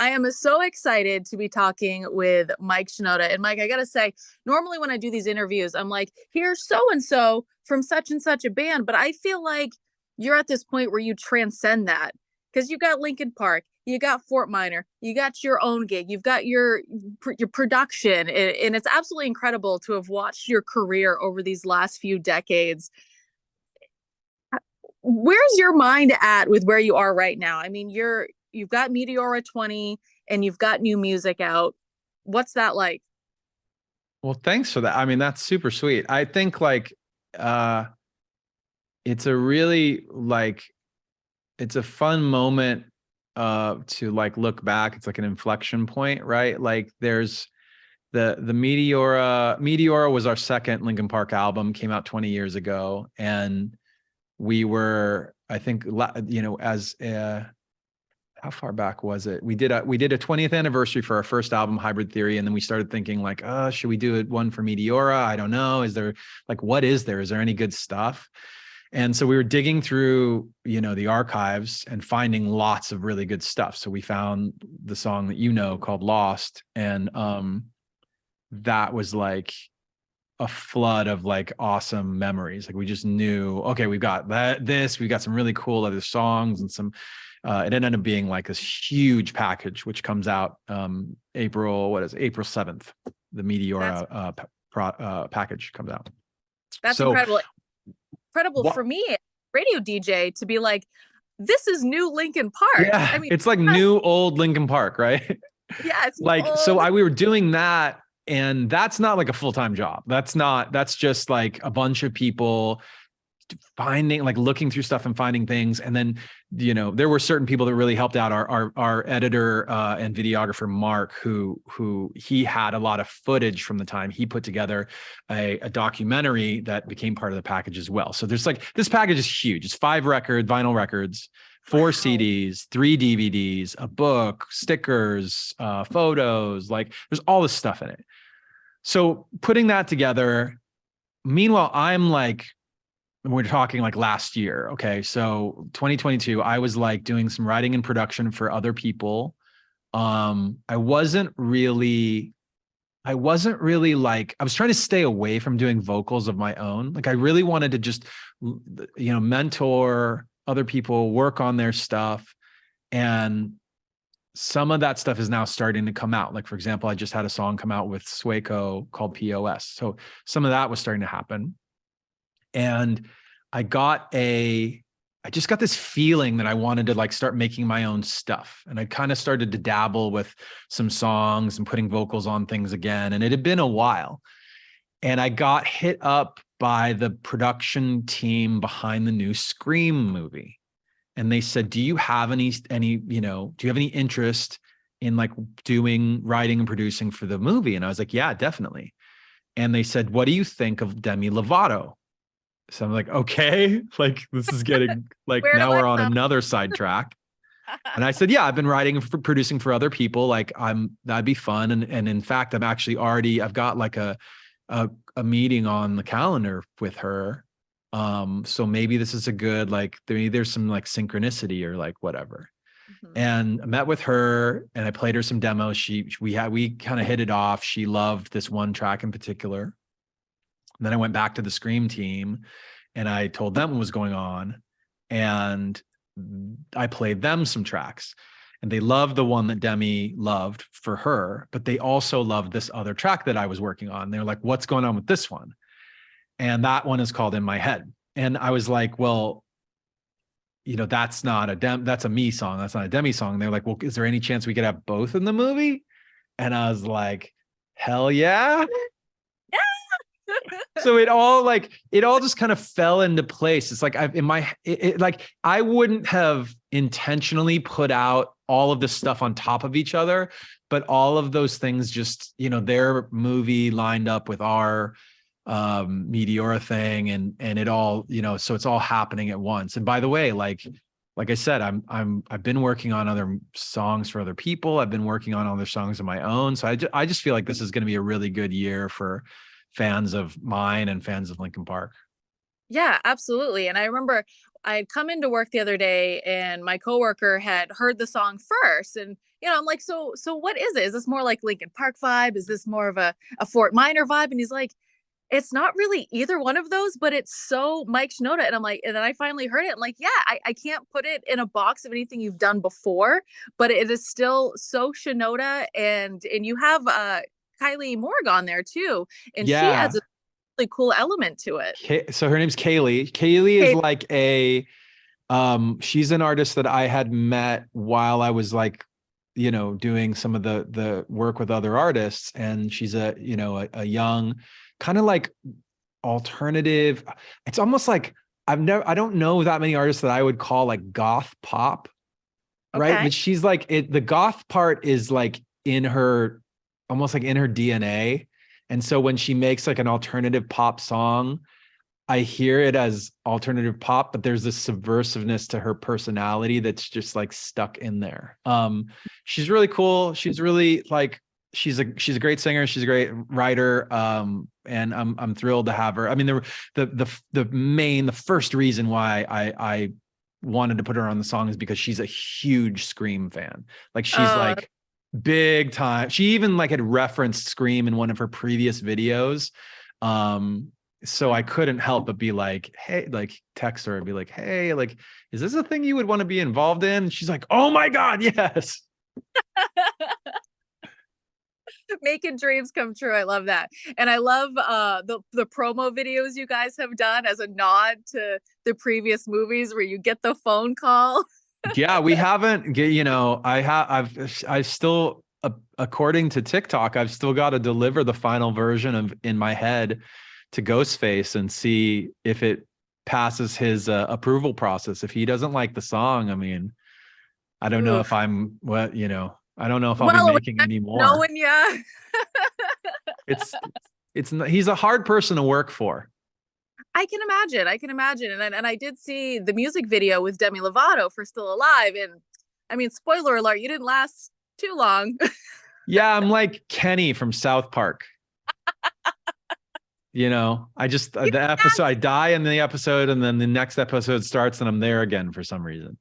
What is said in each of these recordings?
I am so excited to be talking with Mike Shinoda. And Mike, I gotta say, normally when I do these interviews, I'm like, here's so and so from such and such a band. But I feel like you're at this point where you transcend that because you got Linkin Park, you got Fort Minor, you got your own gig, you've got your production, and it's absolutely incredible to have watched your career over these last few decades. Where's your mind at with where you are right now? I mean, you've got Meteora 20 and you've got new music out. What's that like? Well, thanks for that. I mean, that's super sweet. I think it's a really it's a fun moment to look back. It's like an inflection point, right? Like there's the Meteora was our second Linkin Park album, came out 20 years ago, and we were, I think, as how far back was it? We did a 20th anniversary for our first album, Hybrid Theory, and then we started thinking like, should we do one for Meteora? I don't know. Is there what is there? Is there any good stuff? And so we were digging through, the archives and finding lots of really good stuff. So we found the song that called Lost, and that was like a flood of awesome memories. Like we just knew, okay, we've got we got some really cool other songs and some, it ended up being like this huge package, which comes out April 7th, the Meteora package comes out. That's incredible for me, radio DJ, to be like, this is new Linkin Park. Yeah, I mean, it's like new old Linkin Park, right? Yeah, it's we were doing that. And that's not like a full-time job. That's just like a bunch of people finding, looking through stuff and finding things. And then, there were certain people that really helped out. Our editor and videographer, Mark, who he had a lot of footage from the time. He put together a documentary that became part of the package as well. So there's this package is huge. It's 5 vinyl records, 4 CDs, 3 DVDs, a book, stickers, photos, there's all this stuff in it. So putting that together, meanwhile, we're talking last year. Okay. So 2022, I was doing some writing and production for other people. I wasn't really I was trying to stay away from doing vocals of my own. I really wanted to just, mentor other people, work on their stuff. And some of that stuff is now starting to come out. For example, I just had a song come out with Swaco called POS. So some of that was starting to happen. And I just got this feeling that I wanted to start making my own stuff. And I kind of started to dabble with some songs and putting vocals on things again. And it had been a while. And I got hit up by the production team behind the new Scream movie. And they said, do you have any, do you have any interest in doing writing and producing for the movie? And I was like, yeah, definitely. And they said, what do you think of Demi Lovato? So I'm like, okay, this is getting now we're on another sidetrack. And I said, yeah, I've been writing and producing for other people. That'd be fun. And in fact, I've got a meeting on the calendar with her. So maybe this is a good, there's some synchronicity or whatever. Mm-hmm. And I met with her and I played her some demos. We kind of hit it off. She loved this one track in particular. And then I went back to the Scream team and I told them what was going on. And I played them some tracks. And they loved the one that Demi loved for her, but they also loved this other track that I was working on. They were like, what's going on with this one? And that one is called In My Head. And I was like, well, that's not that's a me song. That's not a Demi song. And they're like, well, is there any chance we could have both in the movie? And I was like, hell yeah. So it all just kind of fell into place. It's I wouldn't have intentionally put out all of this stuff on top of each other, but all of those things just, their movie lined up with our Meteora thing and it all, so it's all happening at once. And by the way, like I said, I've been working on other songs for other people. I've been working on other songs of my own. So I just feel like this is going to be a really good year for fans of mine and fans of Linkin Park. Yeah, absolutely. And I remember I had come into work the other day and my coworker had heard the song first. And, I'm like, so what is it? Is this more like Linkin Park vibe? Is this more of a Fort Minor vibe? And he's like, it's not really either one of those, but it's so Mike Shinoda. And I'm like, and then I finally heard it. I'm like, yeah, I can't put it in a box of anything you've done before, but it is still so Shinoda. And you have Kylie Morg on there too. And she adds Yeah. a really cool element to it. So her name's Kaylee. Kaylee is Okay. like she's an artist that I had met while I was like, doing some of the work with other artists. And she's a young kind of like alternative. It's almost like I don't know that many artists that I would call like goth pop, right? Okay. But she's like the goth part is like in her, almost like in her DNA. And so when she makes like an alternative pop song, I hear it as alternative pop, but there's this subversiveness to her personality that's just like stuck in there. She's really cool. She's really like she's a great singer. She's a great writer. And I'm thrilled to have her. I mean, the first reason why I wanted to put her on the song is because she's a huge Scream fan. Like she's Uh, like big time. She even like had referenced Scream in one of her previous videos. So I couldn't help but be like, hey, like text her and be like, hey, like, is this a thing you would want to be involved in? And she's like, oh my God, yes. making dreams come true. I love that. And I love the promo videos you guys have done as a nod to the previous movies where you get the phone call. Yeah, we haven't, I've still, according to TikTok, I've still got to deliver the final version of In My Head to Ghostface and see if it passes his approval process. If he doesn't like the song, I mean, I don't know if Oof. I don't know if I'll be Well, making any more. knowing ya. It's he's a hard person to work for. I can imagine. I can imagine. And I did see the music video with Demi Lovato for Still Alive. And I mean, spoiler alert, you didn't last too long. Yeah, I'm like Kenny from South Park. I just the episode, I die in the episode, and then the next episode starts, and I'm there again for some reason.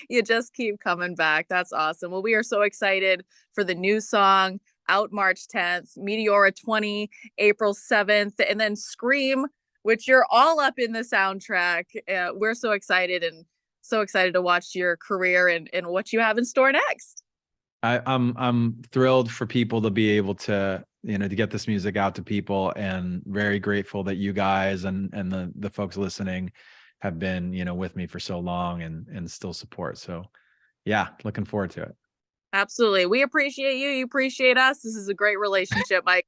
You just keep coming back. That's awesome. Well, we are so excited for the new song out March 10th, Meteora 20, April 7th, and then Scream, which you're all up in the soundtrack. We're so excited and so excited to watch your career and what you have in store next. I'm thrilled for people to be able to to get this music out to people, and very grateful that you guys and the folks listening have been with me for so long and still support. So yeah, looking forward to it. Absolutely. We appreciate you. You appreciate us. This is a great relationship, Mike.